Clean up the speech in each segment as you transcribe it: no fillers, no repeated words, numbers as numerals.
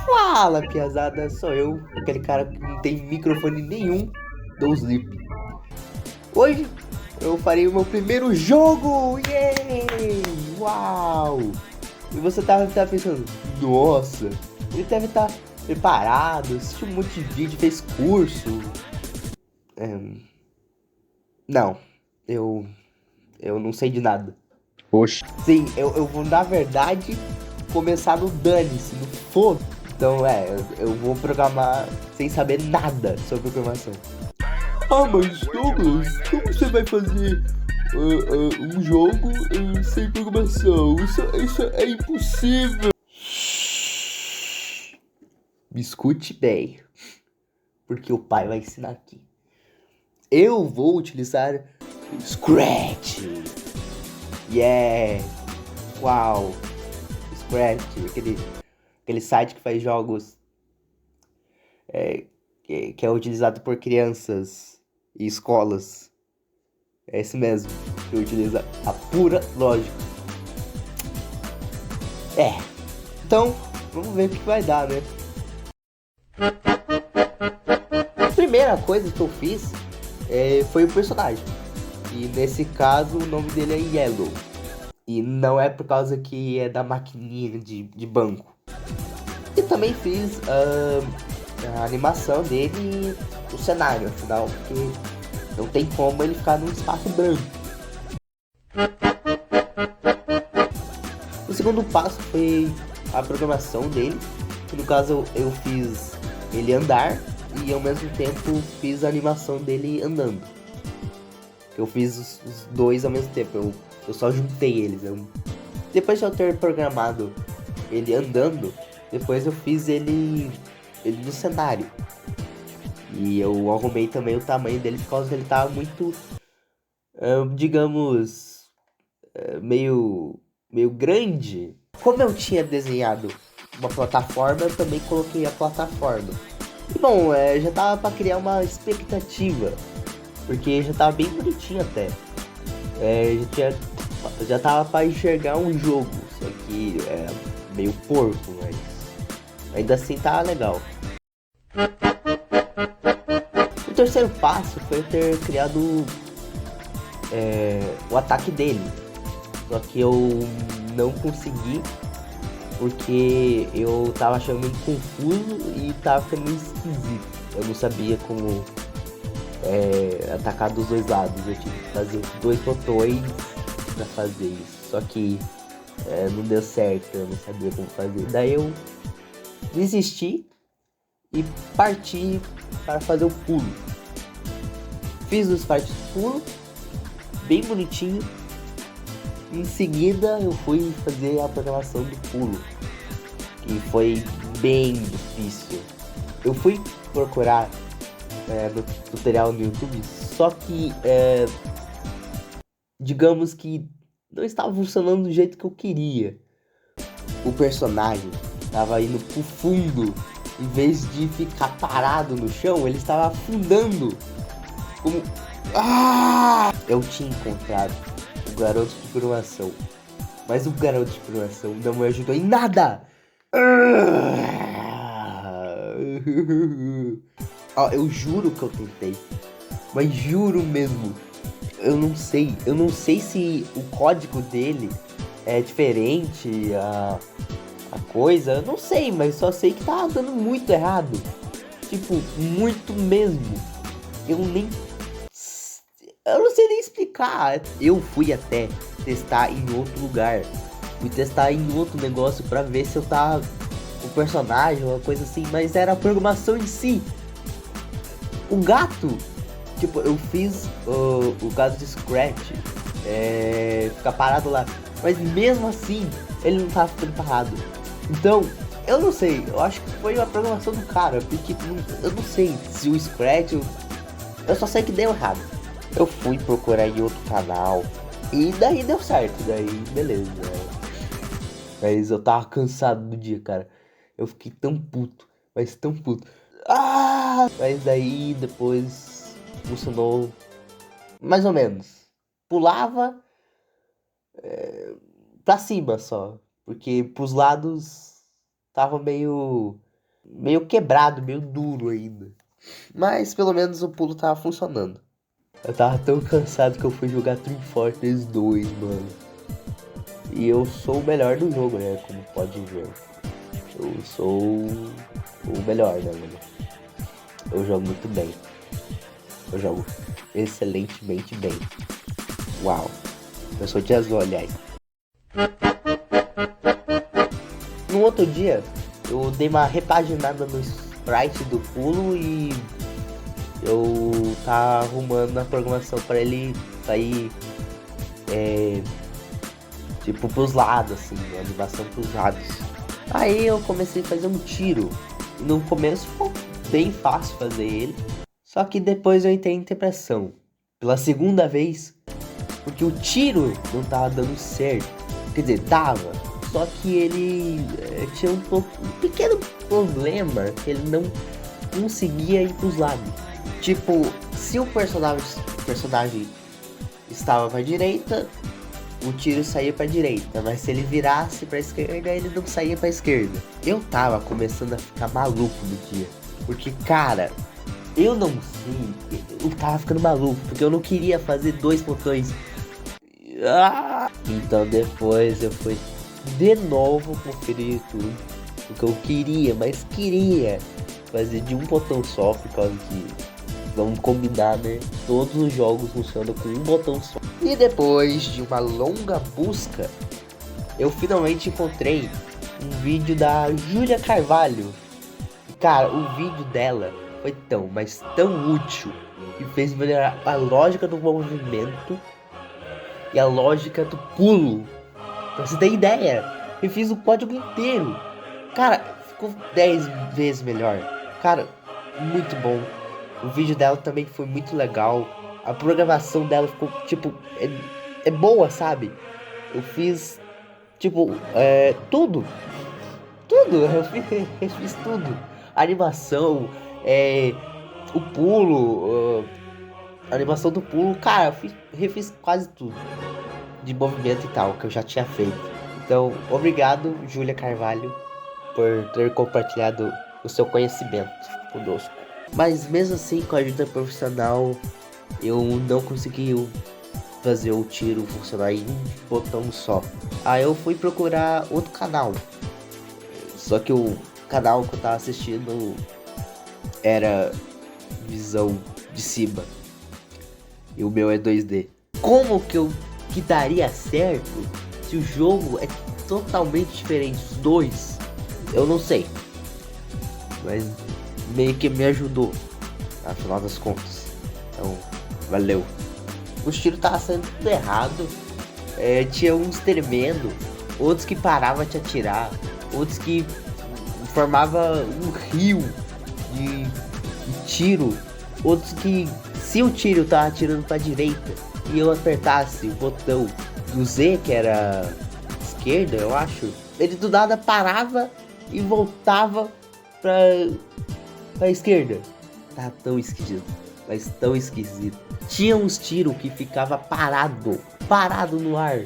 Fala, piazada, sou eu, aquele cara que não tem microfone nenhum do Sleep. Hoje eu farei o meu primeiro jogo! Yay! Uau! E você tá pensando, nossa, ele deve estar preparado, assistiu um monte de vídeo, fez curso. Não, eu, eu não sei de nada. Oxe, Sim, eu vou, na verdade, começar no dane-se, no foda. Então, eu vou programar sem saber nada sobre programação. Ah, mas Douglas, como você vai fazer um jogo sem programação? Isso é impossível. Me escute bem, porque o pai vai ensinar aqui. Eu vou utilizar o Scratch. Yeah! Uau! Scratch, aquele site que faz jogos que é utilizado por crianças e escolas. É esse mesmo, que utiliza a pura lógica. Então, vamos ver o que vai dar, né? A primeira coisa que eu fiz foi o personagem. E nesse caso o nome dele é Yellow. E não é por causa que é da maquininha de banco. E também fiz a animação dele e o cenário, afinal, porque não tem como ele ficar num espaço branco. O segundo passo foi a programação dele, que no caso eu fiz ele andar e ao mesmo tempo fiz a animação dele andando. Eu fiz os dois ao mesmo tempo, eu só juntei eles. Depois de eu ter programado ele andando, depois eu fiz ele no cenário. E eu arrumei também o tamanho dele por causa que ele tava muito, digamos, meio grande. Como eu tinha desenhado uma plataforma, eu também coloquei a plataforma. E bom, já tava pra criar uma expectativa, porque já tava bem bonitinho até. Já tava pra enxergar um jogo, só que é meio porco, mas ainda assim tava legal. O terceiro passo foi eu ter criado o ataque dele. Só que eu não consegui porque eu tava achando meio confuso e tava ficando meio esquisito. Eu não sabia como atacar dos dois lados. Eu tive que fazer dois botões pra fazer isso. Só que não deu certo, eu não sabia como fazer. Daí eu desisti e parti para fazer o pulo. Fiz os partes do pulo, bem bonitinho. Em seguida eu fui fazer a programação do pulo, que foi bem difícil. Eu fui procurar no tutorial no YouTube, só que digamos que não estava funcionando do jeito que eu queria. O personagem estava indo pro fundo, em vez de ficar parado no chão, ele estava afundando. Como... Eu tinha encontrado o garoto de programação, mas o garoto de programação não me ajudou em nada. Ó, eu juro que eu tentei, mas juro mesmo, eu não sei se o código dele é diferente, a coisa, eu não sei, mas só sei que tá dando muito errado, tipo, muito mesmo. Eu nem Eu não sei nem explicar. Eu fui até testar em outro lugar. Fui testar em outro negócio pra ver se eu tava o personagem, uma coisa assim, mas era a programação em si. O gato, tipo, eu fiz o gato de Scratch ficar parado lá, mas mesmo assim ele não tava ficando parado. Então, eu não sei, eu acho que foi a programação do cara, porque eu não sei se o Scratch, eu só sei que deu errado. Eu fui procurar em outro canal e daí deu certo, daí beleza. Mas eu tava cansado do dia, cara. Eu fiquei tão puto, mas tão puto. Mas daí depois funcionou mais ou menos. Pulava pra cima só, porque pros lados tava meio meio quebrado, meio duro ainda. Mas pelo menos o pulo tava funcionando. Eu tava tão cansado que eu fui jogar Team Fortress 2, mano. E eu sou o melhor do jogo, né? Como pode ver. Eu sou o melhor, né, mano? Eu jogo muito bem. Eu jogo excelentemente bem. Uau. Eu sou de azul, aliás. No outro dia, eu dei uma repaginada no sprite do pulo e eu tava arrumando a programação para ele sair tipo pros lados, assim, a animação pros lados. Aí eu comecei a fazer um tiro. No começo ficou bem fácil fazer ele, só que depois eu entrei em depressão pela segunda vez, porque o tiro não tava dando certo. Quer dizer, dava, só que ele tinha um pequeno problema, que ele não conseguia ir pros lados. Tipo, se o personagem estava pra direita, o tiro saía pra direita, mas se ele virasse pra esquerda, ele não saía pra esquerda. Eu tava começando a ficar maluco no dia, porque, cara, eu não sei, eu tava ficando maluco, porque eu não queria fazer dois botões. Então depois eu fui de novo conferir tudo, porque eu queria, mas queria fazer de um botão só, por causa que, vamos combinar, né? Todos os jogos funcionam com um botão só. E depois de uma longa busca, eu finalmente encontrei um vídeo da Júlia Carvalho. E, cara, o vídeo dela foi tão, mas tão útil, que fez melhorar a lógica do movimento e a lógica do pulo. Pra você ter ideia, eu fiz o código inteiro. Cara, ficou 10 vezes melhor. Cara, muito bom. O vídeo dela também foi muito legal. A programação dela ficou, tipo, é boa, sabe? Eu fiz, tipo, tudo. Tudo, eu fiz tudo. A animação, o pulo, a animação do pulo. Cara, refiz quase tudo de movimento e tal, que eu já tinha feito. Então, obrigado, Júlia Carvalho, por ter compartilhado o seu conhecimento conosco. Mas mesmo assim, com a ajuda profissional, eu não consegui fazer o tiro funcionar em um botão só. Aí eu fui procurar outro canal. Só que o canal que eu tava assistindo era visão de cima. E o meu é 2D. Como que daria certo se o jogo é totalmente diferente dos dois? Eu não sei. Mas meio que me ajudou, afinal das contas. Então, valeu. Os tiros estavam saindo tudo errado. Tinha uns tremendo, outros que paravam de atirar, outros que formava um rio de tiro, outros que, se o tiro tava atirando pra direita e eu apertasse o botão do Z, que era esquerda, eu acho, ele do nada parava e voltava pra esquerda. Tá tão esquisito, mas tão esquisito. Tinha uns tiros que ficava parado no ar,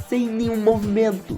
sem nenhum movimento.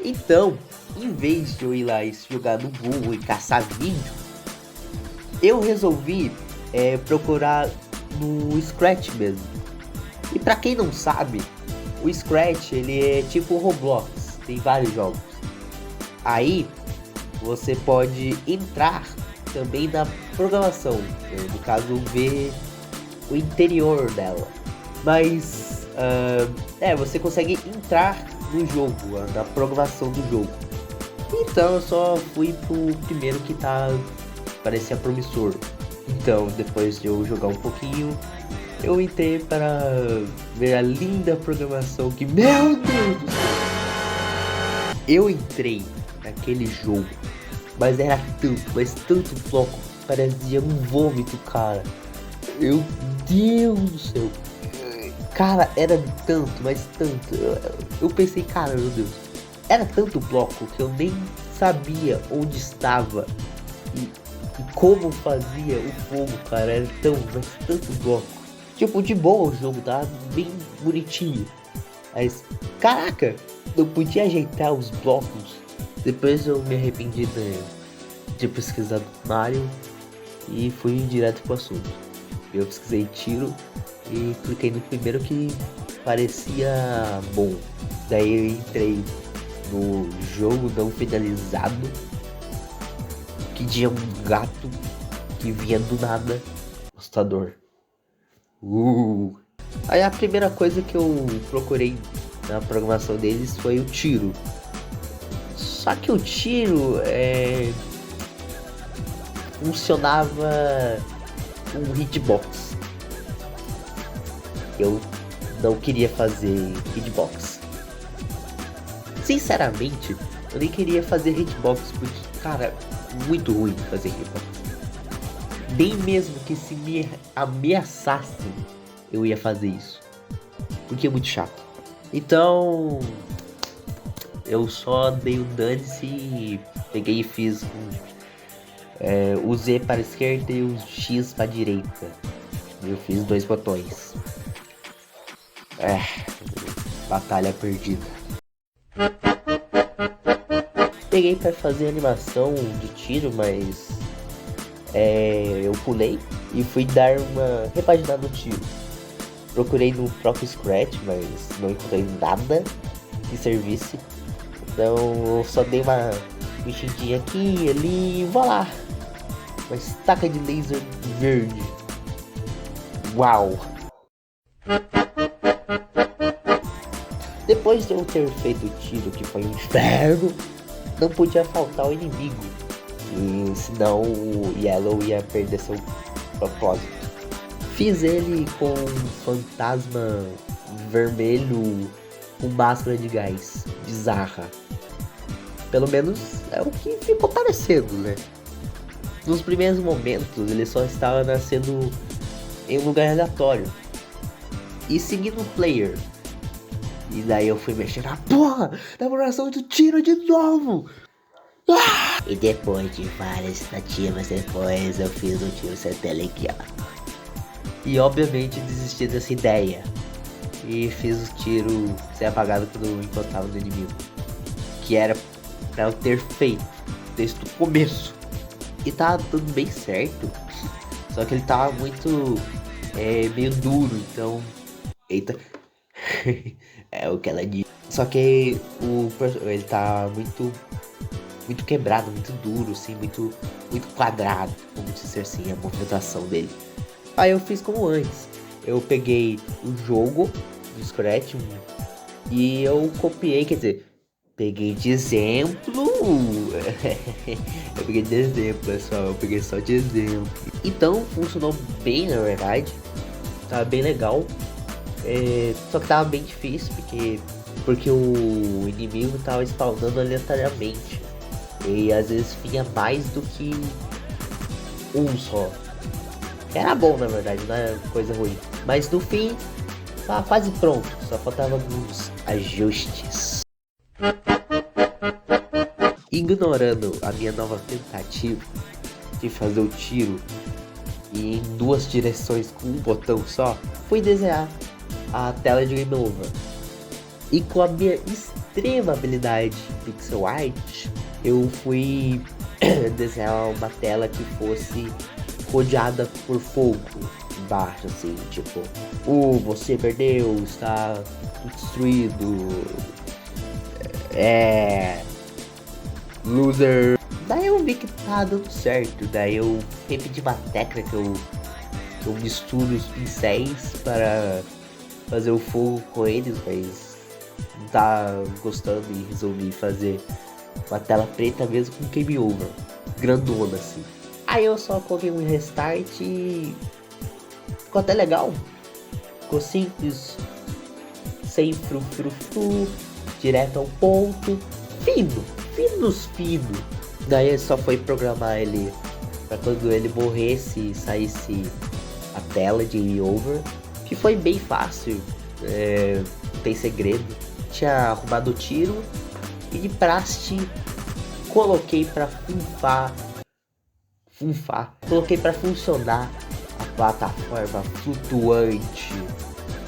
Então, em vez de eu ir lá e jogar no Google e caçar vídeo, eu resolvi procurar no Scratch mesmo. E pra quem não sabe, o Scratch ele é tipo o Roblox, tem vários jogos. Aí você pode entrar também na programação, no caso ver o interior dela. Mas você consegue entrar no jogo, na programação do jogo. Então eu só fui pro primeiro que parecia promissor. Então depois de eu jogar um pouquinho, eu entrei para ver a linda programação que, meu Deus do céu! Eu entrei naquele jogo, mas era tanto bloco, parecia um vômito, cara. Meu Deus do céu! Cara, era tanto, mas tanto. Eu pensei, cara, meu Deus. Era tanto bloco que eu nem sabia onde estava e como fazia o fogo, cara. Era tanto bloco. Tipo, de boa o jogo, tá bem bonitinho. Mas, caraca, eu podia ajeitar os blocos Depois eu me arrependi de pesquisar Mario e fui direto pro assunto. Eu pesquisei tiro e cliquei no primeiro que parecia bom. Daí eu entrei no jogo não finalizado, que tinha um gato que vinha do nada, assustador. Aí a primeira coisa que eu procurei na programação deles foi o tiro. Só que o tiro funcionava um hitbox. Eu não queria fazer hitbox. Sinceramente, eu nem queria fazer hitbox porque, cara, muito ruim fazer hitbox. Nem mesmo que se me ameaçassem, eu ia fazer isso. Porque é muito chato. Então, eu só dei um dane-se e peguei e fiz o Z para a esquerda e o X para a direita. Eu fiz 2 botões. Batalha perdida. Peguei para fazer animação de tiro, mas eu pulei e fui dar uma repaginada no tiro. Procurei no próprio Scratch, mas não encontrei nada que servisse. Então eu só dei uma mexidinha aqui e ali e vou lá. Uma estaca de laser verde. Uau! Depois de eu ter feito o tiro, que foi um inferno, não podia faltar o inimigo. E senão o Yellow ia perder seu propósito. Fiz ele com um fantasma vermelho com máscara de gás, bizarra. Pelo menos é o que ficou parecendo, né? Nos primeiros momentos ele só estava nascendo em um lugar aleatório e seguindo o player. E daí eu fui mexer na porra da programação do tiro de novo. E depois de várias tentativas depois eu fiz o tiro certeiro aqui, ó. E obviamente desisti dessa ideia. E fiz o tiro ser apagado quando eu encostava no inimigo. Que era pra eu ter feito desde o começo. E tava tudo bem certo. Só que ele tava muito meio duro, então. Eita. É o que ela diz. Só que ele tá muito quebrado, muito duro, assim, muito quadrado, vamos dizer assim, a movimentação dele. Aí eu fiz como antes. Eu peguei o jogo do Scratch e eu copiei, quer dizer, peguei de exemplo. Eu peguei de exemplo, pessoal, eu peguei só de exemplo. Então funcionou bem, na verdade. Tava bem legal. Só que tava bem difícil, porque o inimigo tava spawnando aleatoriamente. E às vezes vinha mais do que um só. Era bom, na verdade, não era coisa ruim. Mas no fim, tava quase pronto. Só faltava alguns ajustes. Ignorando a minha nova tentativa de fazer o tiro e em 2 direções com um botão só, fui desenhar a tela de Game Over. E com a minha extrema habilidade de pixel art, eu fui desenhar uma tela que fosse rodeada por fogo embaixo, assim, tipo, você perdeu, está destruído, loser. Daí eu vi que tá dando certo, daí eu repeti uma técnica que eu misturo os pincéis para fazer o fogo com eles, mas não tá gostando e resolvi fazer uma tela preta mesmo com game over, grandona assim. Aí eu só coloquei um restart e ficou até legal. Ficou simples, sem frufrufru, direto ao ponto, fino. Daí só foi programar ele para quando ele morresse saísse a tela de game over, que foi bem fácil, não tem segredo. Tinha arrumado o tiro e de praxe coloquei para coloquei para funcionar a plataforma flutuante.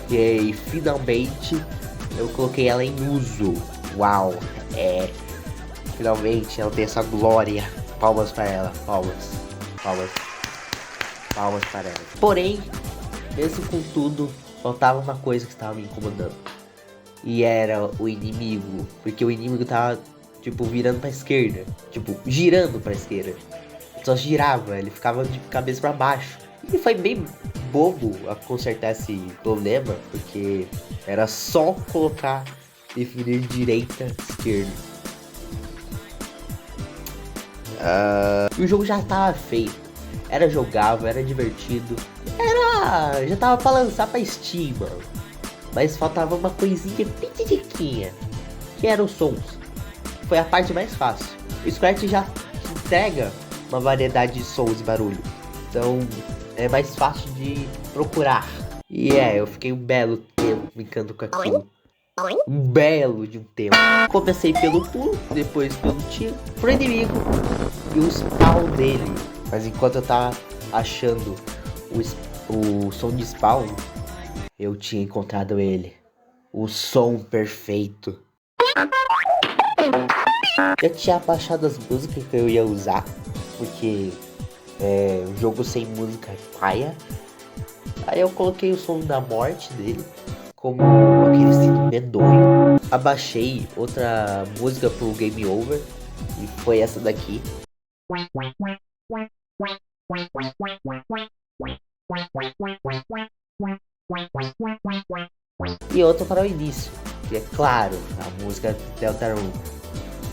E aí, finalmente eu coloquei ela em uso. Uau, Finalmente ela tem essa glória. Palmas para ela, palmas, palmas, palmas para ela. Porém, mesmo com tudo, faltava uma coisa que estava me incomodando. E era o inimigo, porque o inimigo tava, tipo, virando pra esquerda. Tipo, girando pra esquerda. Só girava, ele ficava de cabeça pra baixo. E foi bem bobo a consertar esse problema, porque era só colocar, definir direita, esquerda. O jogo já tava feito. Era jogável, era divertido. Já tava pra lançar pra Steam, mano. Mas faltava uma coisinha pitidiquinha, que eram os sons. Foi a parte mais fácil. O Scratch já entrega uma variedade de sons e barulho. Então é mais fácil de procurar. E eu fiquei um belo tempo brincando com aquilo. Um belo de um tempo. Comecei pelo pulo, depois pelo tiro, pro inimigo e o spawn dele. Mas enquanto eu tava achando o som de spawn, eu tinha encontrado ele. O som perfeito. Eu tinha baixado as músicas que eu ia usar, porque o jogo sem música é paia. Aí eu coloquei o som da morte dele, como aquele sino medonho. Abaixei outra música pro Game Over, e foi essa daqui. E outra para o início, que é claro, a música Deltarune.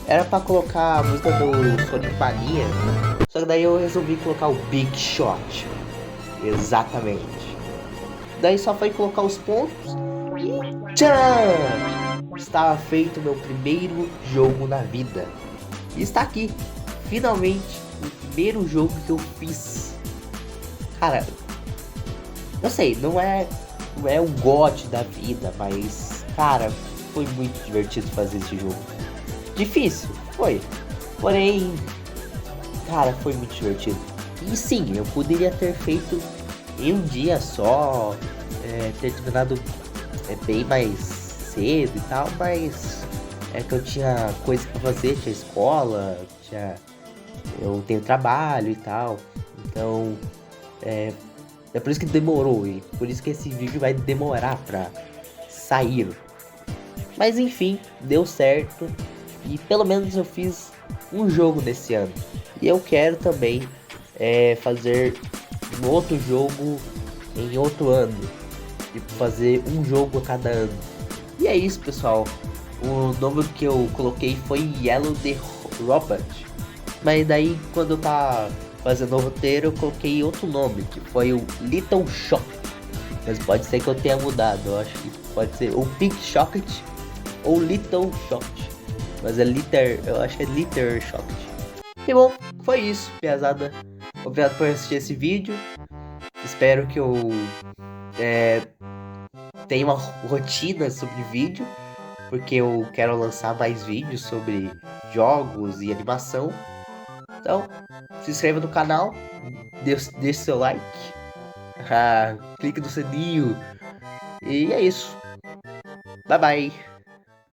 Era pra colocar a música do Sonic Mania, só que daí eu resolvi colocar o Big Shot. Exatamente. Daí só foi colocar os pontos e tcharam! Estava feito meu primeiro jogo na vida. E está aqui, finalmente, o primeiro jogo que eu fiz. Cara, eu sei, não é o GOT da vida, mas, cara, foi muito divertido fazer esse jogo. Difícil, foi. Porém, cara, foi muito divertido. E sim, eu poderia ter feito em um dia só, ter terminado bem mais cedo e tal, mas é que eu tinha coisa pra fazer, tinha escola, eu tenho trabalho e tal. Então, é por isso que demorou e por isso que esse vídeo vai demorar pra sair. Mas enfim, deu certo. E pelo menos eu fiz um jogo nesse ano. E eu quero também fazer um outro jogo em outro ano. Tipo, fazer um jogo a cada ano. E é isso, pessoal. O nome que eu coloquei foi Yellow the Robot. Mas daí, quando eu tava fazendo o roteiro, eu coloquei outro nome, que foi o Little Shock. Mas pode ser que eu tenha mudado. Eu acho que pode ser o Big Shocket ou Little Shock. Mas eu acho que é Little Shock. E bom, foi isso, piazada. Obrigado por assistir esse vídeo. Espero que eu tenha uma rotina sobre vídeo, porque eu quero lançar mais vídeos sobre jogos e animação. Então, se inscreva no canal, deixe seu like, clique no sininho. E é isso. Bye bye.